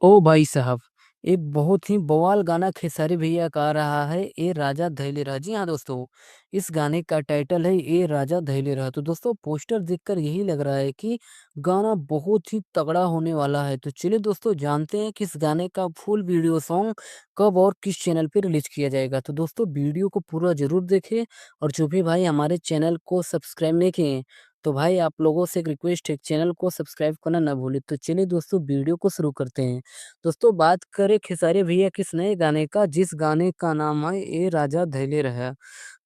ओ भाई साहब, एक बहुत ही बवाल गाना खेसारी भैया का आ रहा है, ए राजा धइले रहा। जी हाँ दोस्तों, इस गाने का टाइटल है ए राजा धइले रहा। तो दोस्तों पोस्टर देखकर यही लग रहा है कि गाना बहुत ही तगड़ा होने वाला है। तो चलिए दोस्तों जानते हैं कि इस गाने का फुल वीडियो सॉन्ग कब और किस चैनल पे रिलीज किया जाएगा। तो दोस्तों वीडियो को पूरा जरूर देखें, और जो भी भाई हमारे चैनल को सब्सक्राइब नहीं किए तो भाई आप लोगों से एक रिक्वेस्ट है, चैनल को सब्सक्राइब करना ना भूलें। तो चलिए दोस्तों वीडियो को शुरू करते हैं। दोस्तों बात करें खेसारी भैया किस नए गाने का, जिस गाने का नाम है ए राजा धैले रहा।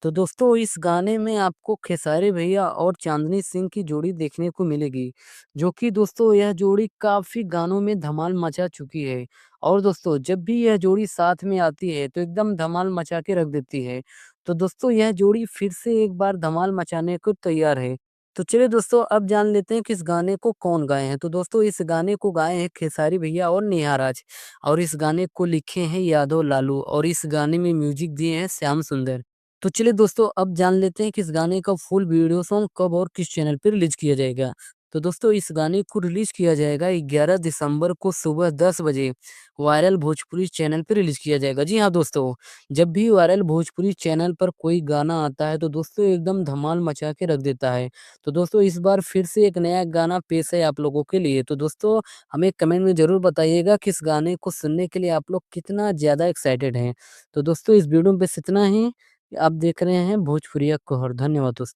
तो दोस्तों इस गाने में आपको खेसारी भैया और चांदनी सिंह की जोड़ी देखने को मिलेगी, जो कि दोस्तों यह जोड़ी काफी गानों में धमाल मचा चुकी है। और दोस्तों जब भी यह जोड़ी साथ में आती है तो एकदम धमाल मचा के रख देती है। तो दोस्तों यह जोड़ी फिर से एक बार धमाल मचाने को तैयार है। तो चलिए दोस्तों अब जान लेते हैं कि इस गाने को कौन गाए हैं। तो दोस्तों इस गाने को गाए हैं खेसारी भैया और नेहा राज, और इस गाने को लिखे हैं यादव लालू, और इस गाने में म्यूजिक दिए हैं श्याम सुंदर। तो चलिए दोस्तों अब जान लेते हैं कि इस गाने का फुल वीडियो सॉन्ग कब और किस चैनल पर रिलीज किया जाएगा। तो दोस्तों इस गाने को रिलीज किया जाएगा 11 दिसंबर को सुबह 10 बजे वायरल भोजपुरी चैनल पर रिलीज किया जाएगा। जी हाँ दोस्तों, जब भी वायरल भोजपुरी चैनल पर कोई गाना आता है तो दोस्तों एकदम धमाल मचा के रख देता है। तो दोस्तों इस बार फिर से एक नया गाना पेश है आप लोगों के लिए। तो दोस्तों हमें कमेंट में ज़रूर बताइएगा कि इस गाने को सुनने के लिए आप लोग कितना ज़्यादा एक्साइटेड हैं। तो दोस्तों इस वीडियो में बस इतना ही। आप देख रहे हैं भोजपुरिया कहर। धन्यवाद दोस्तों।